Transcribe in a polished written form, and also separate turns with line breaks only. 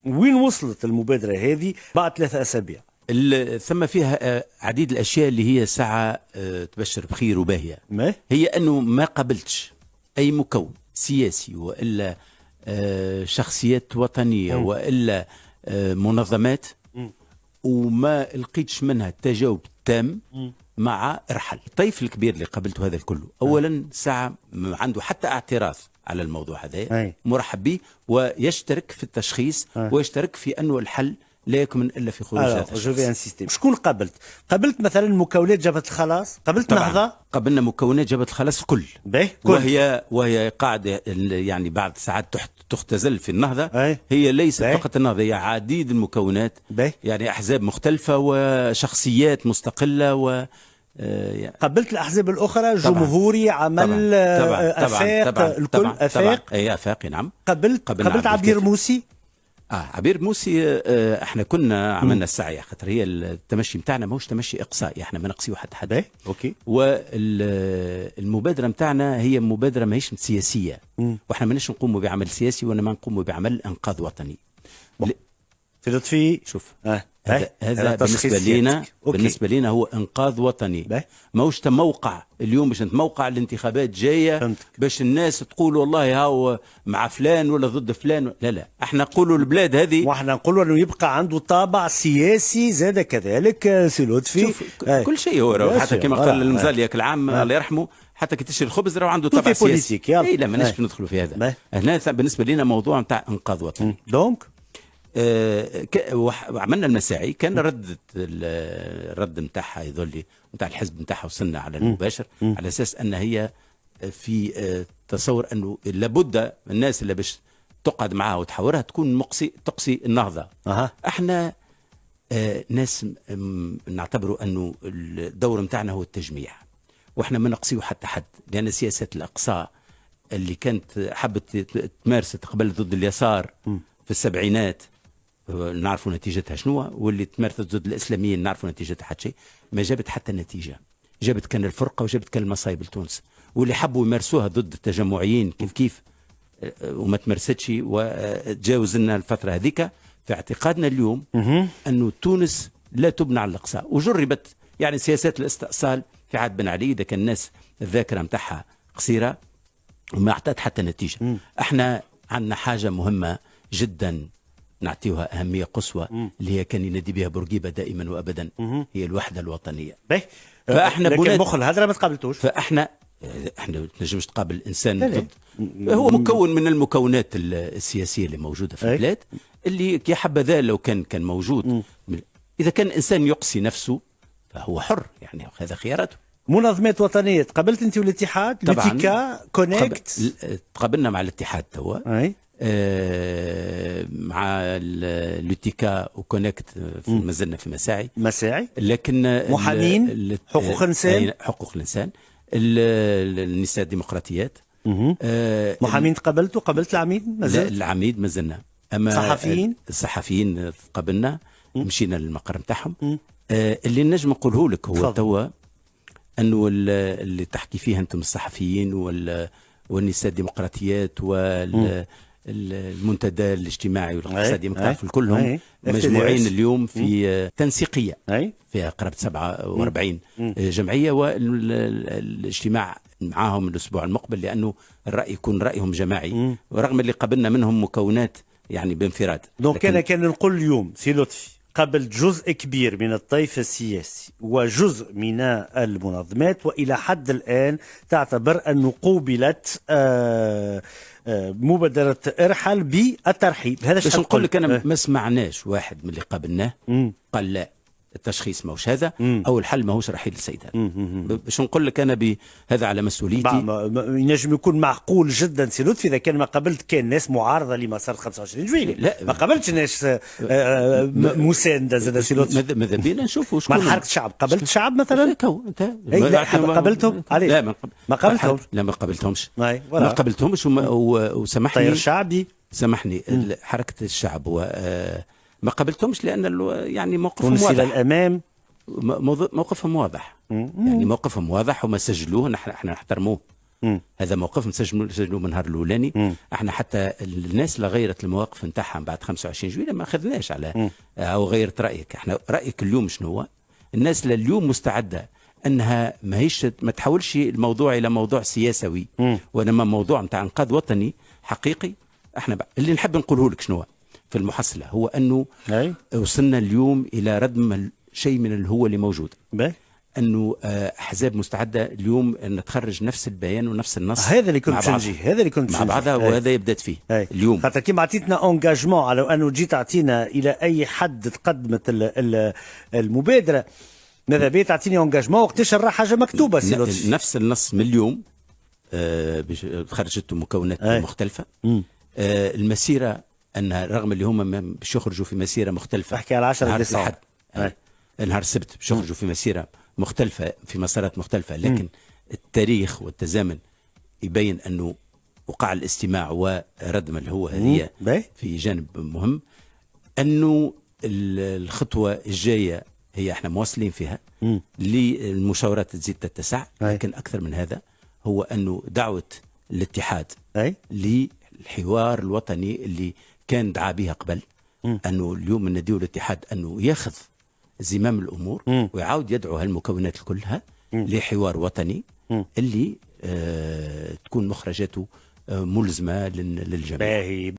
وين وصلت المبادرة هذه بعد 3 أسابيع؟
ثم فيها عديد الأشياء اللي هي ساعة تبشر بخير وباهية.
ما
هي أنه ما قبلتش أي مكون سياسي وإلا شخصيات وطنية وإلا منظمات وما لقيتش منها التجاوب التام مع ارحل الطيف الكبير اللي قبلته هذا الكل. اولا ساعه عنده حتى اعتراض على الموضوع هذا مرحب به ويشترك في التشخيص ويشترك في انه الحل لا يكمن الا في خروج هذا
الشخص. شكون قبلت مثلا مكونات جبهة الخلاص، قبلت نهضة،
قبلنا مكونات جبهة الخلاص كل وهي قاعدة يعني بعد ساعات تختزل في النهضة. هي ليست فقط النهضة، هي عديد المكونات يعني أحزاب مختلفة وشخصيات مستقلة
قبلت الأحزاب الأخرى جمهوري عمل أفاق الكل أفاق
أي أفاق نعم.
قبلت عبير موسي.
عبير موسي احنا كنا عملنا السعي خاطر هي التمشي نتاعنا ماهوش تمشي اقصائي، احنا ما نقصيو حد.
اوكي.
والمبادره نتاعنا هي مبادره ماهيش سياسيه، واحنا ماناش نقوموا بعمل سياسي وانما نقوموا بعمل انقاذ وطني.
في لطفي
شوف هذا بالنسبه لنا هو انقاذ وطني. ماهوش موقع اليوم باش نتموقع الانتخابات جايه باش الناس تقول والله هاو مع فلان ولا ضد فلان. لا احنا نقولوا البلاد هذه
واحنا نقولوا انه يبقى عنده طابع سياسي زاد كذلك. سي لطفي
كل شيء هو حتى كما قال المزاليك العام الله يرحمه، حتى كي تشري الخبز راه عنده طابع سياسي. اي لا ماناش ندخلوا في هذا. هنا بالنسبه لنا موضوع نتاع انقاذ وطني.
دونك
عملنا المساعي، كان الرد نتاعها يظل نتاع الحزب نتاعها وصلنا على المباشر على اساس ان هي في تصور انه لابد الناس اللي باش تقعد معها وتحاورها تكون تقصي النهضه. احنا ناس نعتبروا انه الدور نتاعنا هو التجميع، واحنا ما نقصيو حتى حد، لان سياسات الاقصاء اللي كانت حبت تمارس قبل ضد اليسار في السبعينات نعرفوا نتيجتها شنو، واللي تمارست ضد الاسلاميين نعرفوا نتيجتها حتى شيء، ما جابت حتى نتيجه. جابت كان الفرقه وجابت كان المصايب لتونس، واللي حبوا يمارسوها ضد التجمعيين كيف وما تمارستش وتجاوز لنا الفتره هذيك. في اعتقادنا اليوم انه تونس لا تبنى على الاقصاء، وجربت يعني سياسات الاستئصال في عهد بن علي، اذا كان الناس الذاكره نتاعها قصيره وما اعطت حتى نتيجه. احنا عندنا حاجه مهمه جدا نعطيوها أهمية قصوى اللي هي كان ينادي بها بورقيبة دائما وأبدا، هي الوحدة الوطنية.
فاحنا لكن مخل هذا ما تقابلتوش.
فاحنا تنجمش تقابل الإنسان ضد، هو مكون من المكونات السياسية اللي موجودة في البلاد، اللي كي حبذا لو كان موجود. إذا كان إنسان يقصي نفسه فهو حر، يعني هذا خياراته.
منظمات وطنية قابلت أنت والاتحاد؟ لوتيكا كونكت
تقابلنا مع الاتحاد توا، مع لوتيكا وكونكت ما زلنا في مساعي، لكن
محامين حقوق
الانسان النساء الديمقراطيات.
محامين قابلت العميد؟
لا العميد ما زلنا. اما الصحفيين قابلنا، مشينا للمقر نتاعهم. اللي نجم نقوله لك هو توا انه اللي تحكي فيه انتم الصحفيين والنساء الديمقراطيات المنتدى الاجتماعي والاقتصادي كلهم مجموعين اليوم في تنسيقيه فيها قرابه 47 جمعيه، والاجتماع معاهم الاسبوع المقبل، لانه الراي يكون رايهم جماعي ورغم اللي قبلنا منهم مكونات يعني بانفراد.
دونك انا كان نقول اليوم سي لطفي قبل جزء كبير من الطيف السياسي وجزء من المنظمات، والى حد الان تعتبر انه قوبلت مبادرة ارحل بالترحيب. هذا
باش نقول لك انا ما سمعناش واحد من اللي قابلناه قال لا التشخيص ماهوش هذا او الحل ماهوش رحيل السيد هذا. باش نقول لك انا بهذا على مسؤوليتي.
ينجم يكون معقول جدا سي لطفي اذا كان ما قابلت كان ناس معارضه لما صار 25 جويلية.
لا
ما قابلتش ناس مسانده زاد سي لطفي.
ماذا بينا نشوفوا شكون
مع حركه الشعب. قابلت الشعب مثلا؟
لا
قابلتهم؟
لا
ما قابلتهم.
لا ما قابلتهمش. ما قابلتهمش وسامحني
طير شعبي
سامحني حركه الشعب ما قابلتهمش لان يعني موقفهم واضح.
الى الامام
موقفهم واضح. يعني موقفهم واضح وما سجلوه، احنا نحترموه هذا موقف نسجلوا من النهار الاولاني. احنا حتى الناس اللي غيرت المواقف نتاعها بعد 25 جويلية ما اخذناش على او غيرت رايك. احنا رايك اليوم شنو هو؟ الناس اللي اليوم مستعده انها ما تحولش الموضوع الى موضوع سياسوي وانما موضوع نتاع انقاذ وطني حقيقي. احنا اللي نحب نقوله لك شنو هو في المحصله هو انه وصلنا اليوم الى ردم شيء من اللي هو اللي موجود. انه احزاب مستعده اليوم ان تخرج نفس البيان ونفس النص.
هذا اللي كنت نجي، هذا اللي كنت
مع بعضها، وهذا يبدأت فيه اليوم.
خاطر كيما عطيتنا اونجاجمون على انه جيت تعطينا الى اي حد تقدمت المبادره، ماذا بيا تعطيني اونجاجمون وقتاش راه حاجه مكتوبه سي لطفي.
نفس النص من اليوم خرجت مكونات مختلفه. المسيره انها رغم اللي هم باش يخرجوا في مسيره مختلفه،
احكي على 10 ديسمبر
نهار السبت باش يخرجوا في مسيره مختلفه في مسارات مختلفه، لكن التاريخ والتزامن يبين انه وقع الاستماع وردم اللي هو هذه في جانب مهم. انه الخطوه الجايه هي احنا مواصلين فيها للمشاورات تزيد تتسع، لكن اكثر من هذا هو انه دعوه الاتحاد للحوار الوطني اللي كان دعا بها قبل، انه اليوم نديو الاتحاد انه ياخذ زمام الامور ويعاود يدعو هالمكونات كلها لحوار وطني اللي تكون مخرجاته ملزمه للجميع.